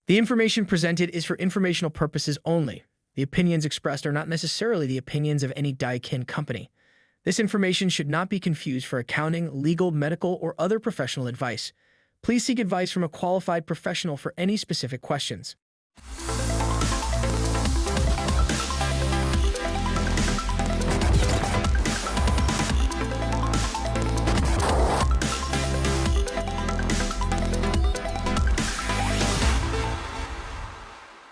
The information presented is for informational purposes only. The opinions expressed are not necessarily the opinions of any Daikin company. This information should not be confused for accounting, legal, medical, or other professional advice. Please seek advice from a qualified professional for any specific questions.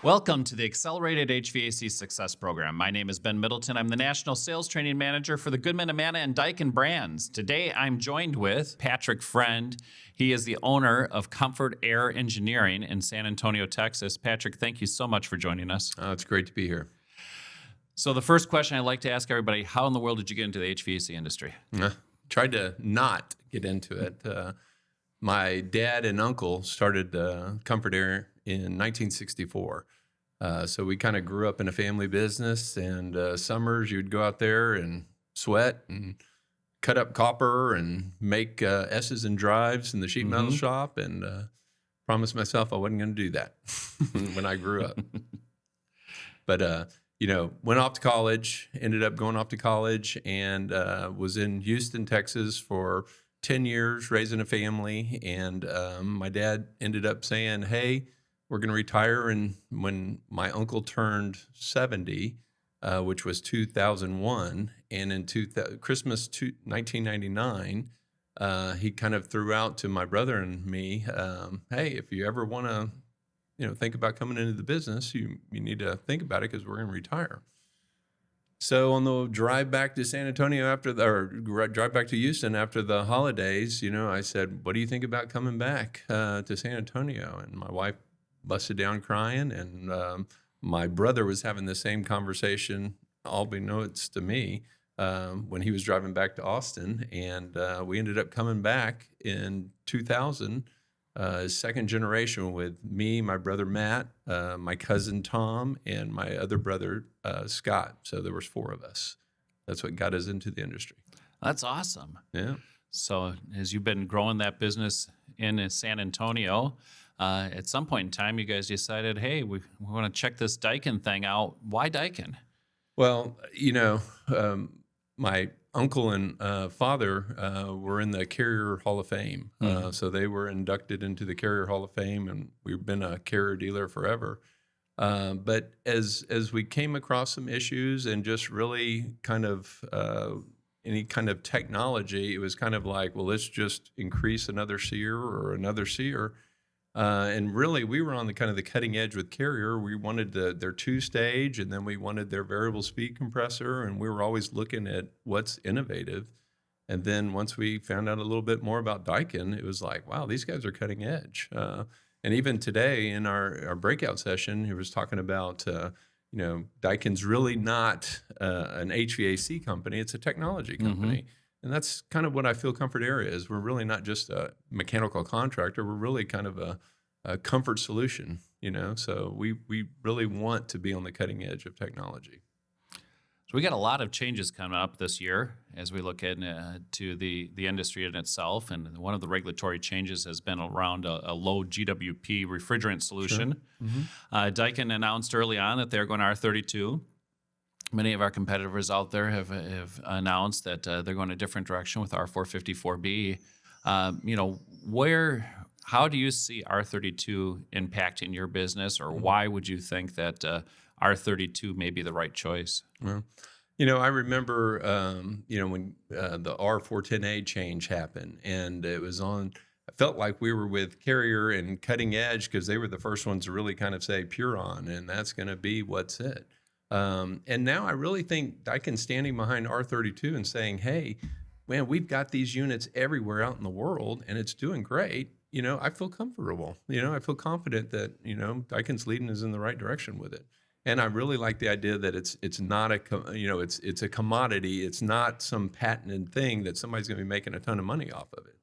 Welcome to the Accelerated HVAC Success program. My name is Ben Middleton. I'm the National Sales Training Manager for the Goodman, Amana, and Daikin brands. Today, I'm joined with Patrick Freund. He is the owner of Comfort Air Engineering in San Antonio, Texas. Patrick, thank you so much for joining us. It's great to be here. So the first question I'd like to ask everybody, how in the world did you get into the HVAC industry? Tried to not get into it. My dad and uncle started Comfort Air in 1964. So we kind of grew up in a family business, and summers you'd go out there and sweat and cut up copper and make S's and drives in the sheet metal shop, and promised myself I wasn't going to do that when I grew up. But, went off to college, ended up going off to college, and was in Houston, Texas for 10 years, raising a family. And my dad ended up saying, hey, we're going to retire. And when my uncle turned 70, which was 2001, and in Christmas 1999, he kind of threw out to my brother and me, hey, if you ever want to, think about coming into the business, you need to think about it because we're going to retire. So on the drive back to San Antonio drive back to Houston after the holidays, I said, what do you think about coming back to San Antonio? And my wife busted down crying, and my brother was having the same conversation, unbeknownst to me, when he was driving back to Austin, and we ended up coming back in 2000, second generation, with me, my brother Matt, my cousin Tom, and my other brother Scott. So there was 4 of us. That's what got us into the industry. That's awesome. Yeah. So as you've been growing that business in San Antonio, at some point in time, you guys decided, hey, we want to check this Daikin thing out. Why Daikin? Well, my uncle and father were in the Carrier Hall of Fame. So they were inducted into the Carrier Hall of Fame, and we've been a Carrier dealer forever. But as we came across some issues and just really kind of any kind of technology, it was kind of like, well, let's just increase another SEER or another SEER. And really, we were on the kind of the cutting edge with Carrier. We wanted their 2-stage, and then we wanted their variable speed compressor, and we were always looking at what's innovative. And then once we found out a little bit more about Daikin, it was like, wow, these guys are cutting edge. And even today in our breakout session, he was talking about, Daikin's really not an HVAC company. It's a technology company. And that's kind of what I feel Comfort Air is. We're really not just a mechanical contractor. We're really kind of a comfort solution, So we really want to be on the cutting edge of technology. So we got a lot of changes coming up this year as we look into the industry in itself. And one of the regulatory changes has been around a low GWP refrigerant solution. Sure. Daikin announced early on that they're going to R32. Many of our competitors out there have announced that they're going a different direction with R454B. How do you see R32 impacting your business, or why would you think that R32 may be the right choice? Well, I remember, when the R410A change happened, and it was on. I felt like we were with Carrier and cutting edge because they were the first ones to really kind of say pure on, and that's going to be what's it. And now I really think Daikin's standing behind R32 and saying, hey, man, we've got these units everywhere out in the world, and it's doing great. I feel comfortable. I feel confident that, Daikin's leading us in the right direction with it. And I really like the idea that it's not it's a commodity. It's not some patented thing that somebody's going to be making a ton of money off of it.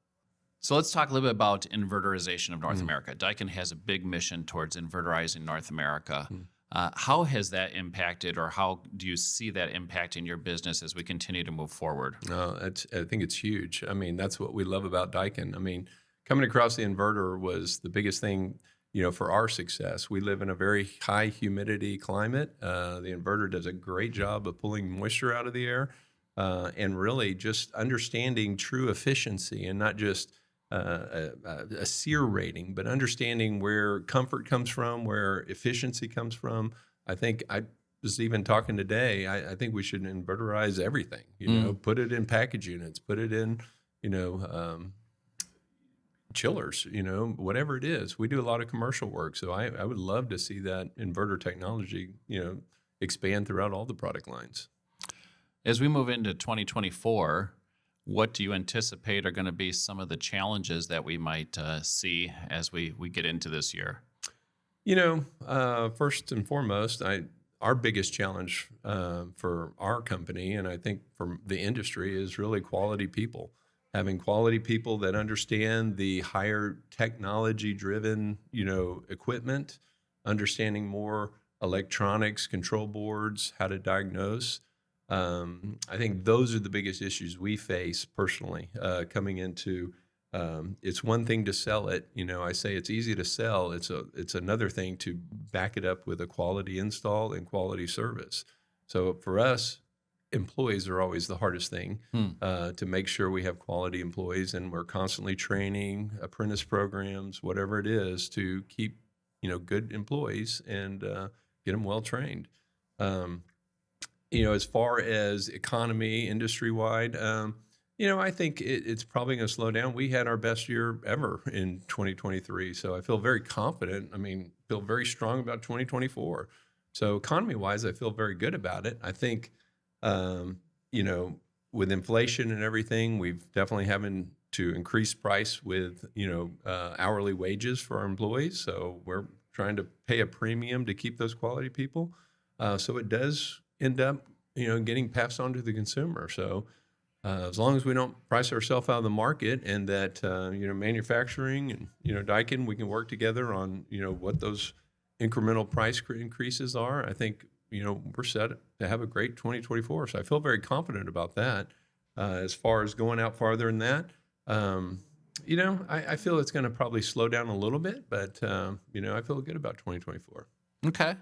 So let's talk a little bit about inverterization of North America. Daikin has a big mission towards inverterizing North America. How has that impacted, or how do you see that impacting your business as we continue to move forward? I think it's huge. I mean, that's what we love about Daikin. I mean, coming across the inverter was the biggest thing. for our success. We live in a very high humidity climate. The inverter does a great job of pulling moisture out of the air, and really just understanding true efficiency and not just a SEER rating, but understanding where comfort comes from, where efficiency comes from. I think I was even talking today, I think we should inverterize everything, put it in package units, put it in, chillers, whatever it is. We do a lot of commercial work. So I would love to see that inverter technology, expand throughout all the product lines. As we move into 2024, what do you anticipate are going to be some of the challenges that we might see as we get into this year? First and foremost, our biggest challenge for our company, and I think for the industry, is really quality people. Having quality people that understand the higher technology-driven, equipment, understanding more electronics, control boards, how to diagnose. I think those are the biggest issues we face personally coming into. It's one thing to sell it. I say it's easy to sell. It's another thing to back it up with a quality install and quality service. So for us, employees are always the hardest thing to make sure we have quality employees, and we're constantly training, apprentice programs, whatever it is, to keep good employees and get them well trained. As far as economy industry wide, I think it's probably going to slow down. We had our best year ever in 2023, so I feel very confident. Feel very strong about 2024. So economy-wise, I feel very good about it. I think, with inflation and everything, we've definitely having to increase price with, hourly wages for our employees. So we're trying to pay a premium to keep those quality people. So it does end up, getting passed on to the consumer. So as long as we don't price ourselves out of the market, and that, manufacturing and, Daikin, we can work together on, what those incremental price increases are, I think, we're set to have a great 2024. So I feel very confident about that. As far as going out farther than that, I feel it's going to probably slow down a little bit, but, I feel good about 2024. Okay.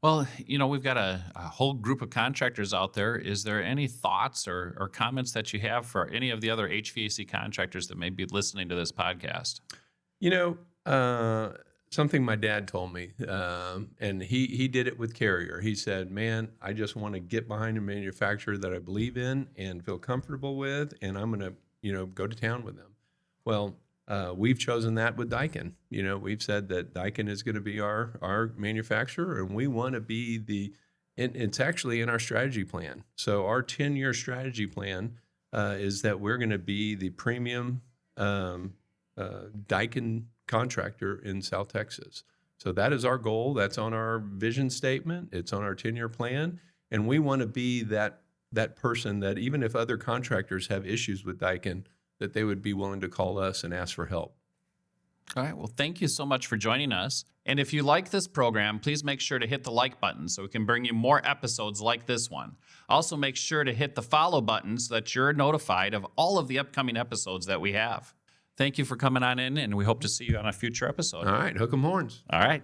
Well, we've got a whole group of contractors out there. Is there any thoughts or comments that you have for any of the other HVAC contractors that may be listening to this podcast? Something my dad told me, and he did it with Carrier. He said, man, I just want to get behind a manufacturer that I believe in and feel comfortable with, and I'm going to, go to town with them. Well, we've chosen that with Daikin. We've said that Daikin is going to be our manufacturer, and we want to be it's actually in our strategy plan. So our 10-year strategy plan is that we're going to be the premium Daikin contractor in South Texas. So that is our goal. That's on our vision statement. It's on our 10-year plan. And we want to be that person that, even if other contractors have issues with Daikin, that they would be willing to call us and ask for help. All right. Well, thank you so much for joining us. And if you like this program, please make sure to hit the like button so we can bring you more episodes like this one. Also, make sure to hit the follow button so that you're notified of all of the upcoming episodes that we have. Thank you for coming on in, and we hope to see you on a future episode. All right. Hook 'em horns. All right.